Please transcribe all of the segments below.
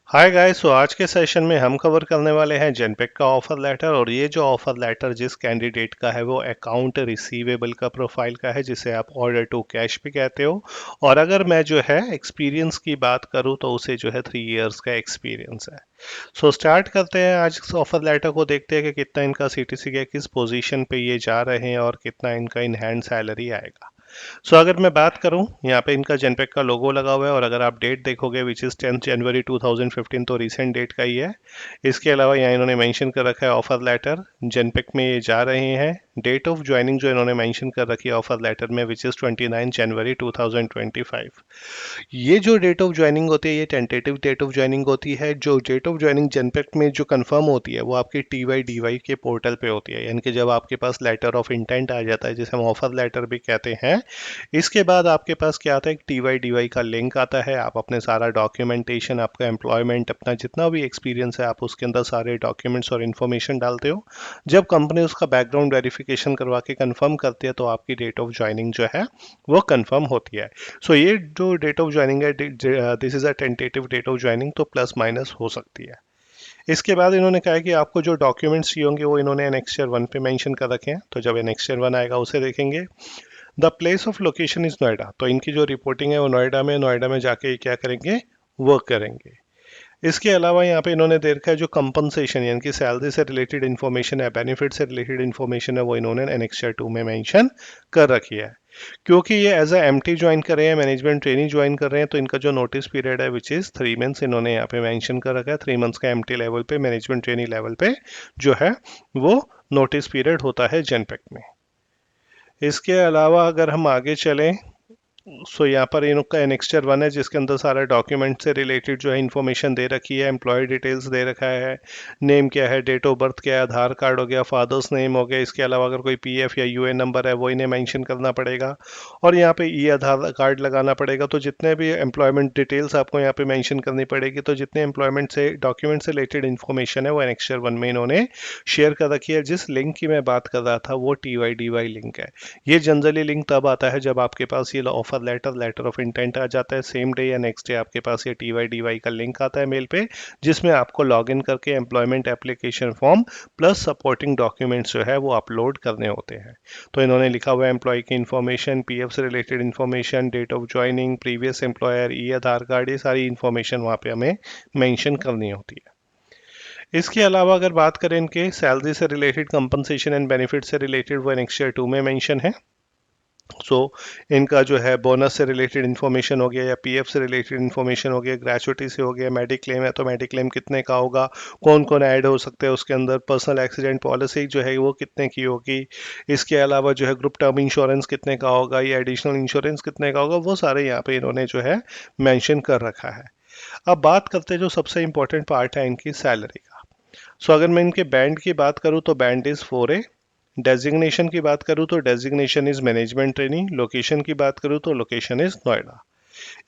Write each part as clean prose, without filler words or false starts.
Hi guys. सो आज के session में हम कवर करने वाले हैं जेनपेक का ऑफर लेटर। और ये जो ऑफर लेटर जिस कैंडिडेट का है वो अकाउंट रिसीवेबल का प्रोफाइल का है, जिसे आप ऑर्डर टू कैश भी कहते हो। और अगर मैं जो है एक्सपीरियंस की बात करूं तो उसे जो है 3 इयर्स का एक्सपीरियंस है। सो स्टार्ट करते हैं आज इस ऑफर लेटर को, देखते हैं कि कितना इनका सीटीसी का, किस पोजीशन पे ये जा रहे हैं और कितना इनका इन हैंड सैलरी आएगा। अगर मैं बात करूं, यहाँ पे इनका जेनपेक का लोगो लगा हुआ है और अगर आप डेट देखोगे विच इज़ 10 जनवरी 2015, तो रिसेंट डेट का ही है। इसके अलावा यहाँ इन्होंने मेंशन कर रखा है ऑफर लेटर, जेनपेक में ये जा रहे हैं। डेट ऑफ ज्वाइनिंग जो इन्होंने मेंशन कर रखी है ऑफर लेटर में, विच इज़ 29 जनवरी 2025। ये जो डेट ऑफ ज्वाइनिंग होती है ये टेंटेटिव डेट ऑफ ज्वाइनिंग होती है। जो डेट ऑफ ज्वाइनिंग जेनपेक में जो कंफर्म होती है वो आपकी TY/DY के पोर्टल पे होती है, यानी कि जब आपके पास लेटर ऑफ इंटेंट आ जाता है, जिसे हम ऑफर लेटर भी कहते हैं। इसके बाद आपके पास क्या आता है, एक TY/DY का लिंक आता है। आप अपने सारा डॉक्यूमेंटेशन, आपका एम्प्लॉयमेंट, अपना जितना भी एक्सपीरियंस है, आप उसके अंदर सारे डॉक्यूमेंट्स और इन्फॉर्मेशन डालते हो। जब कंपनी उसका बैकग्राउंड वेरिफिकेशन करवा के कंफर्म करती है तो आपकी डेट ऑफ ज्वाइनिंग जो है वो कंफर्म होती है। ये जो डेट ऑफ ज्वाइनिंग है, this is a tentative date of joining, तो प्लस माइनस हो सकती है। इसके बाद इन्होंने कहा है कि आपको जो डॉक्यूमेंट्स चाहिए होंगे वो इन्होंने एनेक्स्चर 1 पे मेंशन कर रखे हैं, तो जब एनेक्स्चर 1 आएगा उसे देखेंगे। The place of location is Noida, तो इनकी जो रिपोर्टिंग है वो नोएडा में, नोएडा में जाके ये क्या करेंगे, वर्क करेंगे। इसके अलावा यहाँ पे इन्होंने दे रखा है जो कंपनसेशन, यानी कि सैलरी से रिलेटेड इन्फॉर्मेशन है, बेनिफिट से रिलेटेड इन्फॉर्मेशन है, वो इन्होंने एनेक्स्चर 2 में मेंशन कर रखी है। क्योंकि ये एज अ एमटी ज्वाइन कर रहे हैं, मैनेजमेंट ट्रेनिंग ज्वाइन कर रहे हैं, तो इनका जो नोटिस पीरियड है विच इज़ 3 मंथ्स, इन्होंने यहाँ पे मेंशन कर रखा है। 3 मंथ्स का एमटी लेवल पे, मैनेजमेंट ट्रेनिंग लेवल पे जो है वो नोटिस पीरियड होता है जेनपेक में। इसके अलावा अगर हम आगे चलें, यहाँ पर इनका एनेक्स्चर 1 है जिसके अंदर सारा डॉक्यूमेंट से रिलेटेड जो है इन्फॉर्मेशन दे रखी है। एम्प्लॉय डिटेल्स दे रखा है, नेम क्या है, डेट ऑफ बर्थ क्या है, आधार कार्ड हो गया, फादर्स नेम हो गया। इसके अलावा अगर कोई पीएफ या यूएन नंबर है वो इन्हें मेंशन करना पड़ेगा। और यहाँ पे ई आधार कार्ड लगाना पड़ेगा। तो जितने भी एम्प्लॉयमेंट डिटेल्स आपको यहाँ पे मेंशन करनी पड़ेगी। तो जितने एम्प्लॉयमेंट से डॉक्यूमेंट से रिलेटेड इन्फॉर्मेशन है वो एनेक्स्चर 1 में इन्होंने शेयर कर रखी है। जिस लिंक की मैं बात कर रहा था वो TY/DY लिंक है। ये जनरली लिंक तब आता है जब आपके पास ये offer letter, letter of intent आ जाता है, सेम डे या नेक्स्ट डे आपके पास ये TY/DY का लिंक आता है मेल पे, जिसमें आपको लॉग इन करके employment application form plus supporting documents जो है वो अपलोड करने होते हैं। तो इन्होंने लिखा हुआ है एम्प्लॉय की इन्फॉर्मेशन, पीएफ से related information, date of joining, previous employer, E Aadhaar card, ये सारी इन्फॉर्मेशन वहाँ पे हमें मेंशन करनी होती है। इसके अलावा अगर बात करें इनके सैलरी से रिलेटेड, कंपनसेशन एंड बेनिफिट से रिलेटेड, वो एनेक्स्चर 2 में मेंशन है। इनका जो है बोनस से रिलेटेड इन्फॉर्मेशन हो गया या पीएफ से रिलेटेड इन्फॉर्मेशन हो गया, ग्रेचुइटी से हो गया, मेडिक्लेम है तो मेडिक्लेम कितने का होगा, कौन कौन ऐड हो सकते हैं उसके अंदर, पर्सनल एक्सीडेंट पॉलिसी जो है वो कितने की होगी। इसके अलावा जो है ग्रुप टर्म इंश्योरेंस कितने का होगा या एडिशनल इंश्योरेंस कितने का होगा, वो सारे यहाँ पे इन्होंने जो है मेंशन कर रखा है। अब बात करते हैं जो सबसे इंपॉर्टेंट पार्ट है इनकी सैलरी का। अगर मैं इनके बैंड की बात करूँ तो बैंड इज़ 4A। डेजिग्नेशन की बात करूँ तो designation is management training. Location की बात करूँ तो लोकेशन इज नोएडा।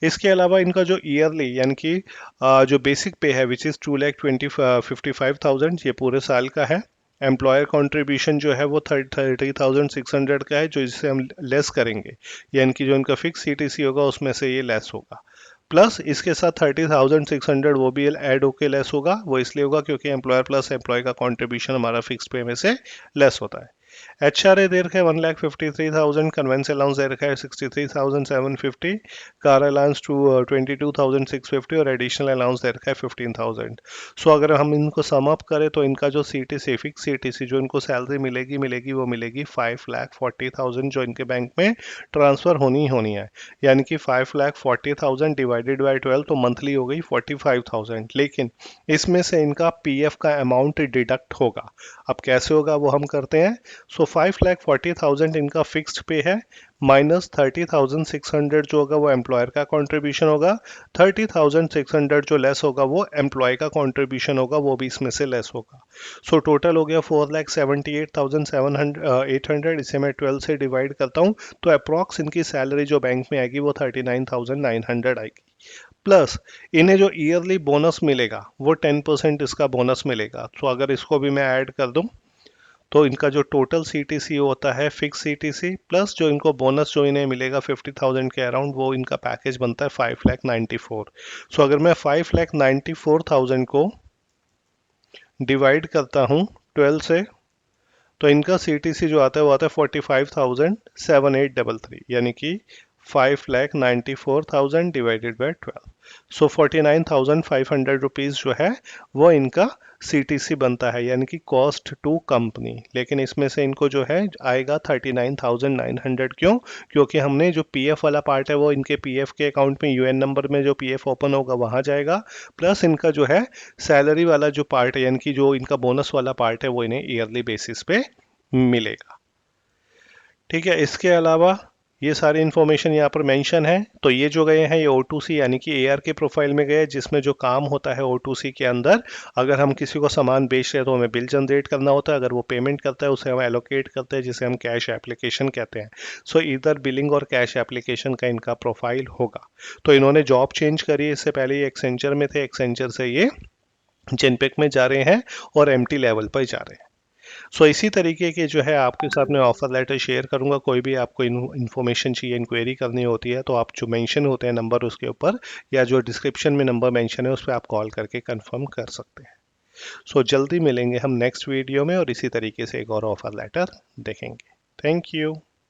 इसके अलावा इनका जो ईयरली, यानी कि जो बेसिक पे है विच इज़ 2,55,000, ये पूरे साल का है। एम्प्लॉयर कंट्रीब्यूशन जो है वो 30,600 का है, जो इससे हम लेस करेंगे, यानी कि जो इनका फिक्स CTC होगा उसमें से ये लेस होगा। प्लस इसके साथ 30,600 वो भी ऐड होके लेस होगा। वो इसलिए होगा क्योंकि एम्प्लॉयर प्लस एम्प्लॉय का कंट्रीब्यूशन हमारा फिक्स पे में से लेस होता है। HRA दे रखा है 1,53,000, कन्वेंस अलाउंस दे रखा है 63,750, कार अलाउंस 22,650 और एडिशनल अलाउंस दे रखा है 15,000। अगर हम इनको सम अप करें तो इनका जो CTC, फिक्स CTC जो इनको सैलरी मिलेगी मिलेगी वो मिलेगी 5,40,000, जो इनके बैंक में ट्रांसफर होनी ही होनी है। यानी कि 5,40,000 डिवाइडेड बाई 12, तो मंथली हो गई 45,000। लेकिन इसमें से इनका PF का अमाउंट डिडक्ट होगा। अब कैसे होगा वो हम करते हैं। 5,40,000 इनका फिक्स्ड पे है, माइनस 30,600 जो होगा वो एम्प्लॉयर का कंट्रीब्यूशन होगा। 30,600 जो लेस होगा वो एम्प्लॉय का कंट्रीब्यूशन होगा, वो भी इसमें से लेस होगा। टोटल हो गया 4,78,800। इसे मैं 12 से डिवाइड करता हूँ तो अप्रॉक्स इनकी सैलरी जो बैंक में आएगी वो 39,900 आएगी। प्लस इन्हें जो ईयरली बोनस मिलेगा वो 10% इसका बोनस मिलेगा। अगर इसको भी मैं ऐड कर दूं तो इनका जो टोटल सीटीसी होता है फिक्स सीटीसी प्लस जो इनको बोनस जो इन्हें मिलेगा 50,000 के अराउंड, वो इनका पैकेज बनता है 5,94,000। सो अगर मैं 5,94,000 को डिवाइड करता हूँ 12 से, तो इनका सीटीसी जो आता है वो आता है 45,7833, यानी कि 5,94,000 डिवाइडेड बाय 12। सो 49,500 रुपीज़ जो है वो इनका सीटीसी बनता है, यानी कि कॉस्ट टू कंपनी। लेकिन इसमें से इनको जो है आएगा 39,900। क्यों? क्योंकि हमने जो पीएफ वाला पार्ट है वो इनके पीएफ के अकाउंट में यूएन नंबर में जो पीएफ ओपन होगा वहाँ जाएगा, प्लस इनका जो है सैलरी वाला जो पार्ट है, यानी कि जो इनका बोनस वाला पार्ट है वो इन्हें ईयरली बेसिस पे मिलेगा। ठीक है, इसके अलावा ये सारी इन्फॉर्मेशन यहाँ पर मेंशन है। तो ये जो गए हैं ये O2C यानी कि एआर के प्रोफाइल में गए, जिसमें जो काम होता है O2C के अंदर, अगर हम किसी को सामान बेच रहे हैं तो हमें बिल जनरेट करना होता है, अगर वो पेमेंट करता है उसे हम एलोकेट करते हैं, जिसे हम कैश एप्लीकेशन कहते हैं। सो इधर बिलिंग और कैश एप्लीकेशन का इनका प्रोफाइल होगा। तो इन्होंने जॉब चेंज करी, इससे पहले ये एक्सेंचर में थे, एक्सेंचर से ये जेनपेक में जा रहे हैं और एमटी लेवल पर जा रहे हैं। सो इसी तरीके के जो है आपके साथ मैं ऑफर लेटर शेयर करूंगा। कोई भी आपको इन्फॉर्मेशन चाहिए, इंक्वायरी करनी होती है, तो आप जो मेंशन होते हैं नंबर उसके ऊपर, या जो डिस्क्रिप्शन में नंबर मेंशन है उस पर आप कॉल करके कंफर्म कर सकते हैं। सो जल्दी मिलेंगे हम नेक्स्ट वीडियो में और इसी तरीके से एक और ऑफर लेटर देखेंगे। Thank you.